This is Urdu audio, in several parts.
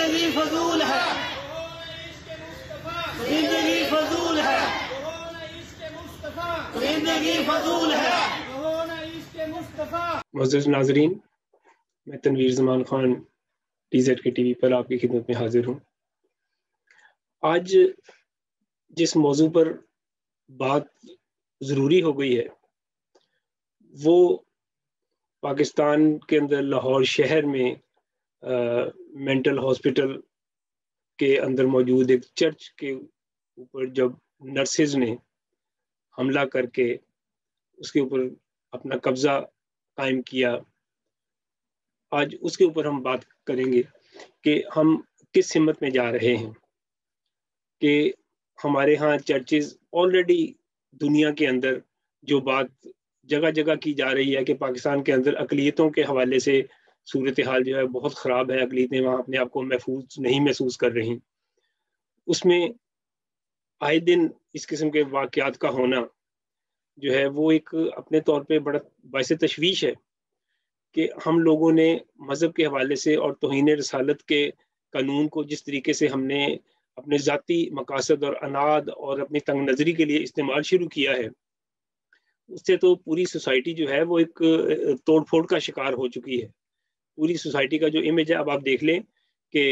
زندگی فضول ہے، زندگی فضول ہے، زندگی فضول ہے۔ معزز ناظرین، میں تنویر زمان خان ٹی زیڈ کے ٹی وی پر آپ کی خدمت میں حاضر ہوں۔ آج جس موضوع پر بات ضروری ہو گئی ہے وہ پاکستان کے اندر لاہور شہر میں مینٹل ہاسپٹل کے اندر موجود ایک چرچ کے اوپر جب نرسز نے حملہ کر کے اس کے اوپر اپنا قبضہ قائم کیا، آج اس کے اوپر ہم بات کریں گے کہ ہم کس سمت میں جا رہے ہیں۔ کہ ہمارے ہاں چرچز آلریڈی دنیا کے اندر جو بات جگہ جگہ کی جا رہی ہے کہ پاکستان کے اندر اقلیتوں کے حوالے سے صورتحال جو ہے بہت خراب ہے، اقلیتیں وہاں اپنے آپ کو محفوظ نہیں محسوس کر رہی، اس میں آئے دن اس قسم کے واقعات کا ہونا جو ہے وہ ایک اپنے طور پہ بڑا باعث تشویش ہے کہ ہم لوگوں نے مذہب کے حوالے سے اور توہین رسالت کے قانون کو جس طریقے سے ہم نے اپنے ذاتی مقاصد اور اناد اور اپنی تنگ نظری کے لیے استعمال شروع کیا ہے، اس سے تو پوری سوسائٹی جو ہے وہ ایک توڑ پھوڑ کا شکار ہو چکی ہے۔ پوری سوسائٹی کا جو امیج ہے، اب آپ دیکھ لیں کہ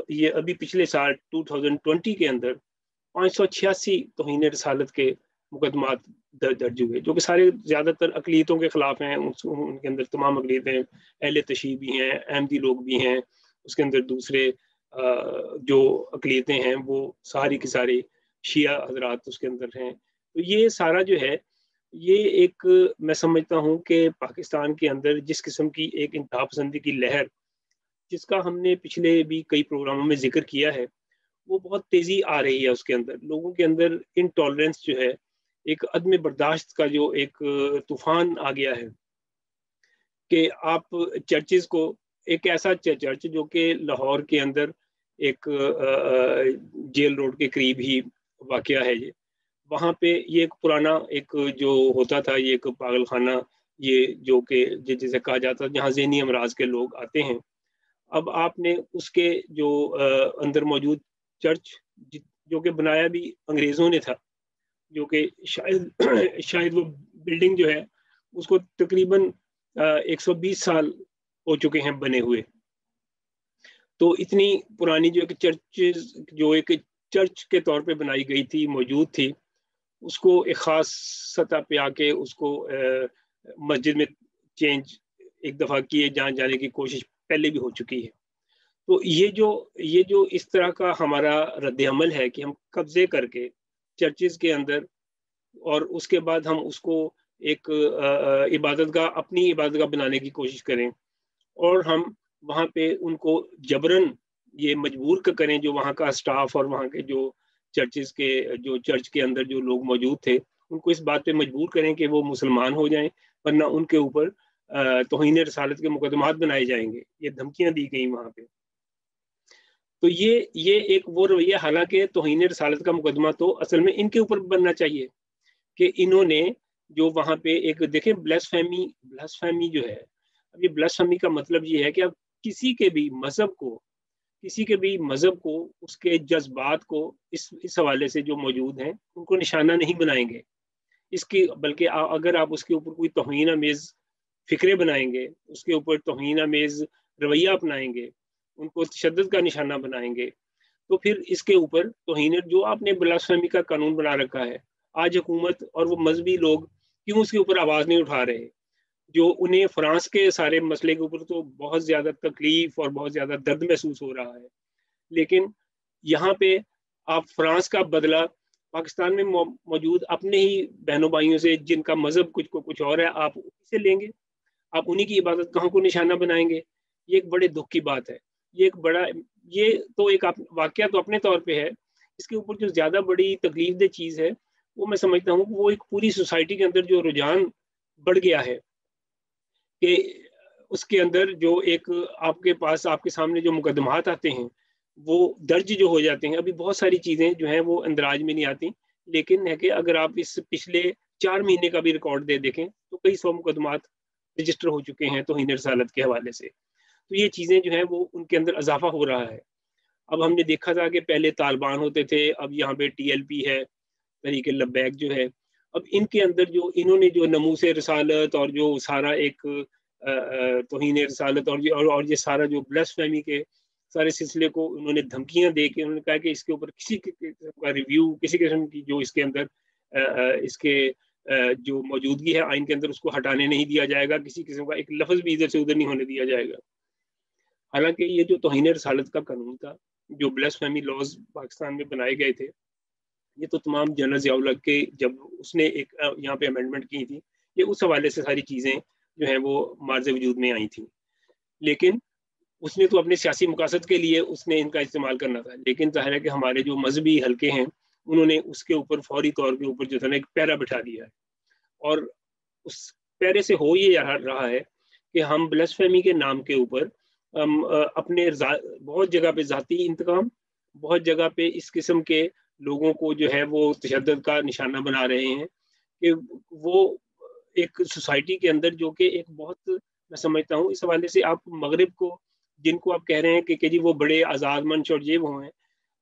یہ ابھی پچھلے سال 2020 کے اندر 586 توہین رسالت کے مقدمات درج ہوئے، جو کہ سارے زیادہ تر اقلیتوں کے خلاف ہیں۔ ان کے اندر تمام اقلیتیں، اہل تشیع بھی ہیں، احمدی لوگ بھی ہیں، اس کے اندر دوسرے جو اقلیتیں ہیں وہ ساری کی ساری شیعہ حضرات اس کے اندر ہیں۔ تو یہ سارا جو ہے یہ ایک میں سمجھتا ہوں کہ پاکستان کے اندر جس قسم کی ایک انتہا پسندی کی لہر جس کا ہم نے پچھلے بھی کئی پروگراموں میں ذکر کیا ہے، وہ بہت تیزی آ رہی ہے۔ اس کے اندر لوگوں کے اندر انٹالرنس جو ہے، ایک عدم برداشت کا جو ایک طوفان آ گیا ہے کہ آپ چرچز کو، ایک ایسا چرچ جو کہ لاہور کے اندر ایک جیل روڈ کے قریب ہی واقعہ ہے، یہ وہاں پہ یہ ایک پرانا ایک جو ہوتا تھا، یہ ایک پاگل خانہ، یہ جو کہ جسے کہا جاتا ہے جہاں ذہنی امراض کے لوگ آتے ہیں۔ اب آپ نے اس کے جو اندر موجود چرچ جو کہ بنایا بھی انگریزوں نے تھا، جو کہ شاید وہ بلڈنگ جو ہے اس کو تقریباً 120 سال ہو چکے ہیں بنے ہوئے۔ تو اتنی پرانی جو ایک چرچ کے طور پہ بنائی گئی تھی، موجود تھی، اس کو ایک خاص سطح پہ آ کے اس کو مسجد میں چینج ایک دفعہ کیے جانے کی کوشش پہلے بھی ہو چکی ہے۔ تو یہ جو اس طرح کا ہمارا رد عمل ہے کہ ہم قبضے کر کے چرچز کے اندر، اور اس کے بعد ہم اس کو ایک عبادت گاہ، اپنی عبادت گاہ بنانے کی کوشش کریں، اور ہم وہاں پہ ان کو جبراً یہ مجبور کریں، جو وہاں کا سٹاف اور وہاں کے جو چرچ کے اندر جو لوگ موجود تھے، ان کو اس بات پہ مجبور کریں کہ وہ مسلمان ہو جائیں، ورنہ ان کے اوپر توہین رسالت کے مقدمات بنائے جائیں گے، یہ دھمکیاں دی گئیں وہاں پہ۔ تو یہ ایک وہ رویہ، حالانکہ توہین رسالت کا مقدمہ تو اصل میں ان کے اوپر بننا چاہیے کہ انہوں نے جو وہاں پہ ایک دیکھیں بلاسفیمی جو ہے، اب یہ بلاسفیمی کا مطلب یہ ہے کہ اب کسی کے بھی مذہب کو اس کے جذبات کو اس حوالے سے جو موجود ہیں ان کو نشانہ نہیں بنائیں گے، بلکہ اگر آپ اس کے اوپر کوئی توہین آمیز فکرے بنائیں گے، اس کے اوپر توہین آمیز رویہ اپنائیں گے، ان کو تشدد کا نشانہ بنائیں گے، تو پھر اس کے اوپر توہین، جو آپ نے بلاسفیمی کا قانون بنا رکھا ہے، آج حکومت اور وہ مذہبی لوگ کیوں اس کے اوپر آواز نہیں اٹھا رہے؟ جو انہیں فرانس کے سارے مسئلے کے اوپر تو بہت زیادہ تکلیف اور بہت زیادہ درد محسوس ہو رہا ہے، لیکن یہاں پہ آپ فرانس کا بدلہ پاکستان میں موجود اپنے ہی بہنوں بھائیوں سے جن کا مذہب کچھ اور ہے، آپ انہیں سے لیں گے، آپ انہیں کی عبادت گاہوں کو نشانہ بنائیں گے۔ یہ ایک بڑے دکھ کی بات ہے، یہ تو ایک واقعہ تو اپنے طور پہ ہے، اس کے اوپر جو زیادہ بڑی تکلیف دہ چیز ہے وہ میں سمجھتا ہوں وہ ایک پوری سوسائٹی کے اندر جو رجحان بڑھ گیا ہے کہ اس کے اندر جو ایک آپ کے سامنے جو مقدمات آتے ہیں وہ درج جو ہو جاتے ہیں۔ ابھی بہت ساری چیزیں جو ہیں وہ اندراج میں نہیں آتی، لیکن ہے کہ اگر آپ اس پچھلے 4 مہینے کا بھی ریکارڈ دیکھیں تو کئی 100 مقدمات رجسٹر ہو چکے ہیں توہین رسالت کے حوالے سے۔ تو یہ چیزیں جو ہیں وہ ان کے اندر اضافہ ہو رہا ہے. اب ہم نے دیکھا تھا کہ پہلے طالبان ہوتے تھے، اب یہاں پہ TLP ہے، تحریک لبیک جو ہے. اب ان کے اندر جو انہوں نے جو نموس رسالت اور جو سارا ایک توہین رسالت اور یہ سارا جو بلاسفیمی کے سارے سلسلے کو انہوں نے دھمکیاں دے کے انہوں نے کہا کہ اس کے اوپر کسی قسم کا ریویو، کسی قسم کی جو اس کے اندر اس کے جو موجودگی ہے آئین کے اندر اس کو ہٹانے نہیں دیا جائے گا، کسی قسم کا ایک لفظ بھی ادھر سے ادھر نہیں ہونے دیا جائے گا. حالانکہ یہ جو توہین رسالت کا قانون تھا، جو بلاسفیمی لاز پاکستان میں بنائے گئے تھے، یہ تو تمام جنرل ضیاء الحق کے جب اس نے ایک یہاں پہ امینڈمنٹ کی تھی، یہ اس حوالے سے ساری چیزیں جو ہیں وہ مارز وجود میں آئی تھیں. لیکن اس نے تو اپنے سیاسی مقاصد کے لیے اس نے ان کا استعمال کرنا تھا. لیکن ظاہر ہے کہ ہمارے جو مذہبی حلقے ہیں انہوں نے اس کے اوپر فوری طور کے اوپر جو تھا نا ایک پیرا بٹھا دیا ہے، اور اس پیرے سے ہو یہ رہا ہے کہ ہم بلاسفیمی کے نام کے اوپر اپنے بہت جگہ پہ ذاتی انتقام، بہت جگہ پہ اس قسم کے لوگوں کو جو ہے وہ تشدد کا نشانہ بنا رہے ہیں کہ وہ ایک سوسائٹی کے اندر جو کہ ایک بہت، میں سمجھتا ہوں اس حوالے سے آپ مغرب کو جن کو آپ کہہ رہے ہیں کہ جی وہ بڑے آزاد منش اور یہ وہ ہیں،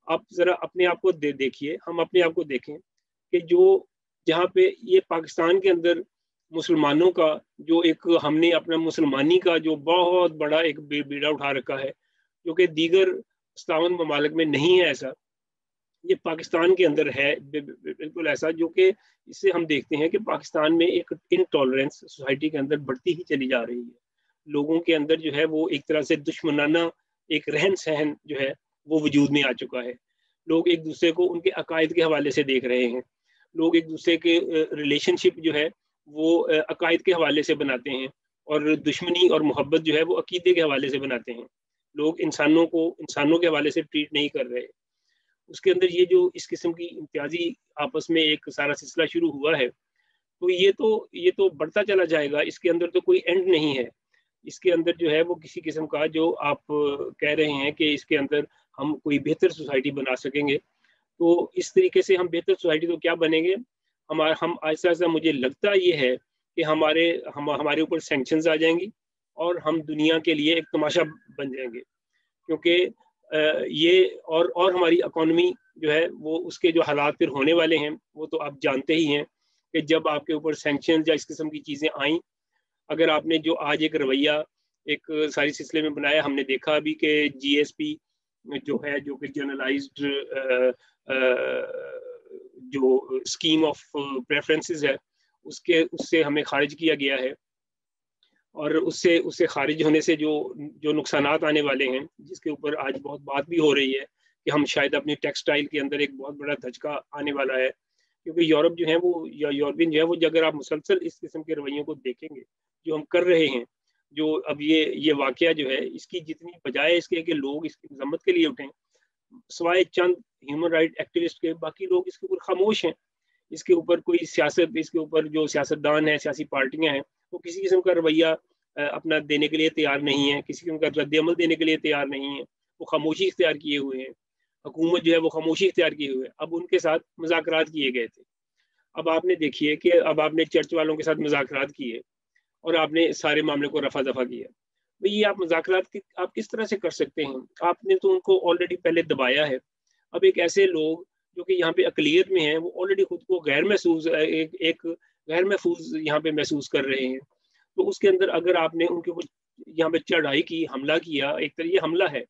آپ ذرا اپنے آپ کو دیکھیے، ہم اپنے آپ کو دیکھیں کہ جو جہاں پہ یہ پاکستان کے اندر مسلمانوں کا جو ایک ہم نے اپنا مسلمانی کا جو بہت بڑا ایک بیڑا اٹھا رکھا ہے جو کہ دیگر 57 ممالک میں نہیں ہے، ایسا یہ پاکستان کے اندر ہے بالکل ایسا، جو کہ اس سے ہم دیکھتے ہیں کہ پاکستان میں ایک انٹالرنس سوسائٹی کے اندر بڑھتی ہی چلی جا رہی ہے. لوگوں کے اندر جو ہے وہ ایک طرح سے دشمنانہ ایک رہن سہن جو ہے وہ وجود میں آ چکا ہے. لوگ ایک دوسرے کو ان کے عقائد کے حوالے سے دیکھ رہے ہیں، لوگ ایک دوسرے کے ریلیشن شپ جو ہے وہ عقائد کے حوالے سے بناتے ہیں، اور دشمنی اور محبت جو ہے وہ عقیدے کے حوالے سے بناتے ہیں. لوگ انسانوں کو انسانوں کے حوالے سے ٹریٹ نہیں کر رہے. اس کے اندر یہ جو اس قسم کی امتیازی آپس میں ایک سارا سلسلہ شروع ہوا ہے، تو یہ تو بڑھتا چلا جائے گا. اس کے اندر تو کوئی اینڈ نہیں ہے. اس کے اندر جو ہے وہ کسی قسم کا جو آپ کہہ رہے ہیں کہ اس کے اندر ہم کوئی بہتر سوسائٹی بنا سکیں گے، تو اس طریقے سے ہم بہتر سوسائٹی تو کیا بنیں گے. ہم آہستہ آہستہ مجھے لگتا یہ ہے کہ ہمارے اوپر سینکشنز آ جائیں گی اور ہم دنیا کے لیے ایک تماشا بن جائیں گے. کیونکہ یہ اور ہماری اکانومی جو ہے وہ اس کے جو حالات پھر ہونے والے ہیں وہ تو آپ جانتے ہی ہیں کہ جب آپ کے اوپر سینکشنز یا اس قسم کی چیزیں آئیں، اگر آپ نے جو آج ایک رویہ ایک ساری سلسلے میں بنایا، ہم نے دیکھا ابھی کہ GSP جو ہے جو کہ جنرلائزڈ جو اسکیم آف پریفرنسز ہے اس سے ہمیں خارج کیا گیا ہے، اور اس سے خارج ہونے سے جو نقصانات آنے والے ہیں جس کے اوپر آج بہت بات بھی ہو رہی ہے کہ ہم شاید اپنی ٹیکسٹائل کے اندر ایک بہت بڑا دھچکا آنے والا ہے. کیونکہ یورپ جو ہے وہ یا یورپین جو ہے وہ اگر آپ مسلسل اس قسم کے رویوں کو دیکھیں گے جو ہم کر رہے ہیں، جو اب یہ واقعہ جو ہے اس کی جتنی بجائے اس کے کہ لوگ اس کی مذمت کے لیے اٹھیں، سوائے چند ہیومن رائٹ ایکٹیوسٹ کے باقی لوگ اس کے اوپر خاموش ہیں. اس کے اوپر کوئی سیاست، اس کے اوپر جو سیاستدان ہیں، سیاسی پارٹیاں ہیں، وہ کسی قسم کا رویہ اپنا دینے کے لیے تیار نہیں ہے، کسی قسم کا رد عمل دینے کے لیے تیار نہیں ہے. وہ خاموشی اختیار کیے ہوئے ہیں. حکومت جو ہے وہ خاموشی اختیار کیے ہوئے. اب ان کے ساتھ مذاکرات کیے گئے تھے. اب آپ نے دیکھیے کہ اب آپ نے چرچ والوں کے ساتھ مذاکرات کیے اور آپ نے سارے معاملے کو رفع دفع کیا. یہ آپ مذاکرات آپ کس طرح سے کر سکتے ہیں؟ آپ نے تو ان کو آلریڈی پہلے دبایا ہے. اب ایک ایسے لوگ جو کہ یہاں پہ اقلیت میں ہیں وہ آلریڈی خود کو ایک غیر محفوظ یہاں پہ محسوس کر رہے ہیں. تو اس کے اندر اگر آپ نے ان کے اوپر یہاں پہ چڑھائی کی، حملہ کیا، ایک طرح یہ حملہ ہے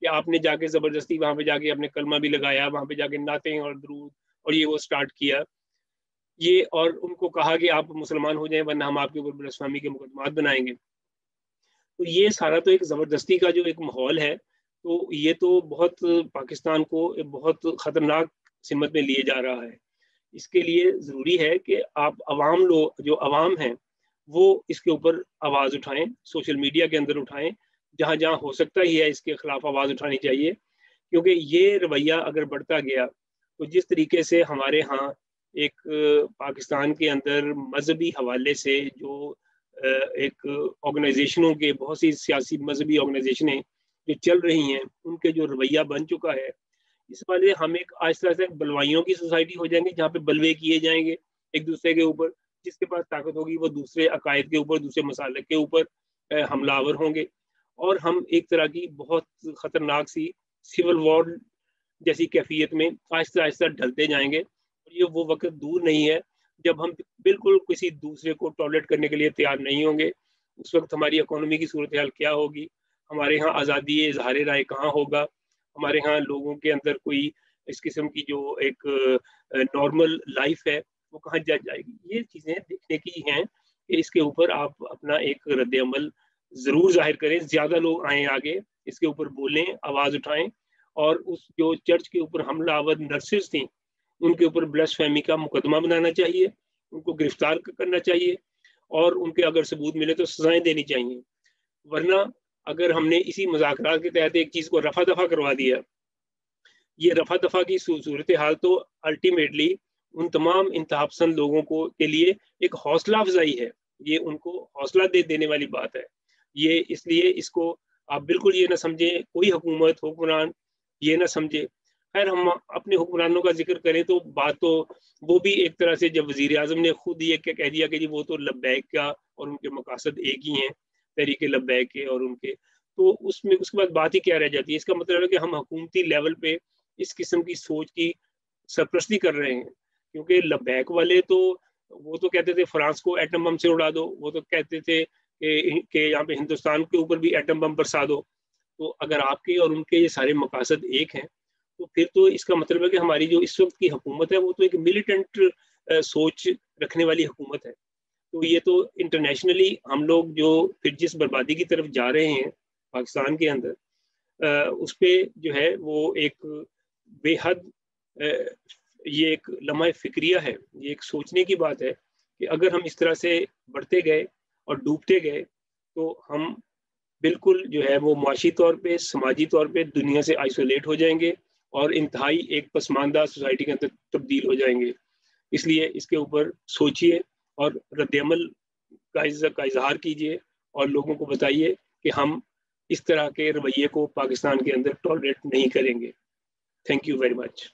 کہ آپ نے جا کے زبردستی وہاں پہ جا کے اپنے کلمہ بھی لگایا، وہاں پہ جا کے نعتیں اور درود اور یہ وہ سٹارٹ کیا یہ، اور ان کو کہا کہ آپ مسلمان ہو جائیں ورنہ ہم آپ کے اوپر بلاسفیمی کے مقدمات بنائیں گے. تو یہ سارا تو ایک زبردستی کا جو ایک ماحول ہے، تو یہ تو بہت پاکستان کو بہت خطرناک سمت میں لیے جا رہا ہے. اس کے لیے ضروری ہے کہ آپ جو عوام ہیں وہ اس کے اوپر آواز اٹھائیں، سوشل میڈیا کے اندر اٹھائیں، جہاں جہاں ہو سکتا ہی ہے اس کے خلاف آواز اٹھانی چاہیے. کیونکہ یہ رویہ اگر بڑھتا گیا تو جس طریقے سے ہمارے ہاں ایک پاکستان کے اندر مذہبی حوالے سے جو ایک آرگنائزیشنوں کے بہت سی سیاسی مذہبی آرگنائزیشنیں جو چل رہی ہیں ان کے جو رویہ بن چکا ہے، اس والے ہم ایک آہستہ آہستہ بلوائیوں کی سوسائٹی ہو جائیں گے جہاں پہ بلوے کیے جائیں گے ایک دوسرے کے اوپر. جس کے پاس طاقت ہوگی وہ دوسرے عقائد کے اوپر، دوسرے مسالک کے اوپر حملہ آور ہوں گے. اور ہم ایک طرح کی بہت خطرناک سی سول وار جیسی کیفیت میں آہستہ آہستہ ڈھلتے جائیں گے. اور یہ وہ وقت دور نہیں ہے جب ہم بالکل کسی دوسرے کو ٹالریٹ کرنے کے لیے تیار نہیں ہوں گے. اس وقت ہماری اکانومی کی صورتحال کیا ہوگی, ہمارے ہاں آزادی اظہار رائے کہاں ہوگا, ہمارے ہاں لوگوں کے اندر کوئی اس قسم کی جو ایک نارمل لائف ہے وہ کہاں جا جائے گی. یہ چیزیں دیکھنے کی ہیں کہ اس کے اوپر آپ اپنا ایک رد عمل ضرور ظاہر کریں, زیادہ لوگ آئیں آگے, اس کے اوپر بولیں, آواز اٹھائیں. اور اس جو چرچ کے اوپر حملہ آور نرسز تھیں ان کے اوپر بلاسفیمی کا مقدمہ بنانا چاہیے, ان کو گرفتار کرنا چاہیے, اور ان کے اگر ثبوت ملے تو سزائیں دینی چاہیے. ورنہ اگر ہم نے اسی مذاکرات کے تحت ایک چیز کو رفع دفع کروا دیا, یہ رفع دفع کی صورتحال تو الٹیمیٹلی ان تمام انتہا پسند لوگوں کو کے لیے ایک حوصلہ افزائی ہے, یہ ان کو حوصلہ دینے والی بات ہے. یہ اس لیے اس کو آپ بالکل یہ نہ سمجھیں, کوئی حکومت حکمران یہ نہ سمجھے. خیر ہم اپنے حکمرانوں کا ذکر کریں تو بات تو وہ بھی ایک طرح سے جب وزیر اعظم نے خود یہ کہہ دیا کہ جی وہ تو لبیک کا اور ان کے مقاصد ایک ہی ہیں, تحریک لبیک کے اور ان کے, تو اس میں اس کے بعد بات ہی کیا رہ جاتی ہے. اس کا مطلب ہے کہ ہم حکومتی لیول پہ اس قسم کی سوچ کی سرپرستی کر رہے ہیں, کیونکہ لبیک والے تو وہ تو کہتے تھے فرانس کو ایٹم بم سے اڑا دو, وہ تو کہتے تھے کہ یہاں پہ ہندوستان کے اوپر بھی ایٹم بم برسا دو. تو اگر آپ کے اور ان کے یہ سارے مقاصد ایک ہیں تو پھر تو اس کا مطلب ہے کہ ہماری جو اس وقت کی حکومت ہے وہ تو ایک ملیٹنٹ سوچ رکھنے والی حکومت ہے. تو یہ تو انٹرنیشنلی ہم لوگ جو پھر جس بربادی کی طرف جا رہے ہیں پاکستان کے اندر, اس پہ جو ہے وہ ایک بے حد یہ ایک لمحہ فکریہ ہے, یہ ایک سوچنے کی بات ہے کہ اگر ہم اس طرح سے بڑھتے گئے اور ڈوبتے گئے تو ہم بالکل جو ہے وہ معاشی طور پہ, سماجی طور پہ دنیا سے آئسولیٹ ہو جائیں گے اور انتہائی ایک پسماندہ سوسائٹی کے اندر تبدیل ہو جائیں گے. اس لیے اس کے اوپر سوچئے اور رد عمل کا اظہار کیجئے اور لوگوں کو بتائیے کہ ہم اس طرح کے رویے کو پاکستان کے اندر ٹالریٹ نہیں کریں گے. Thank you very much.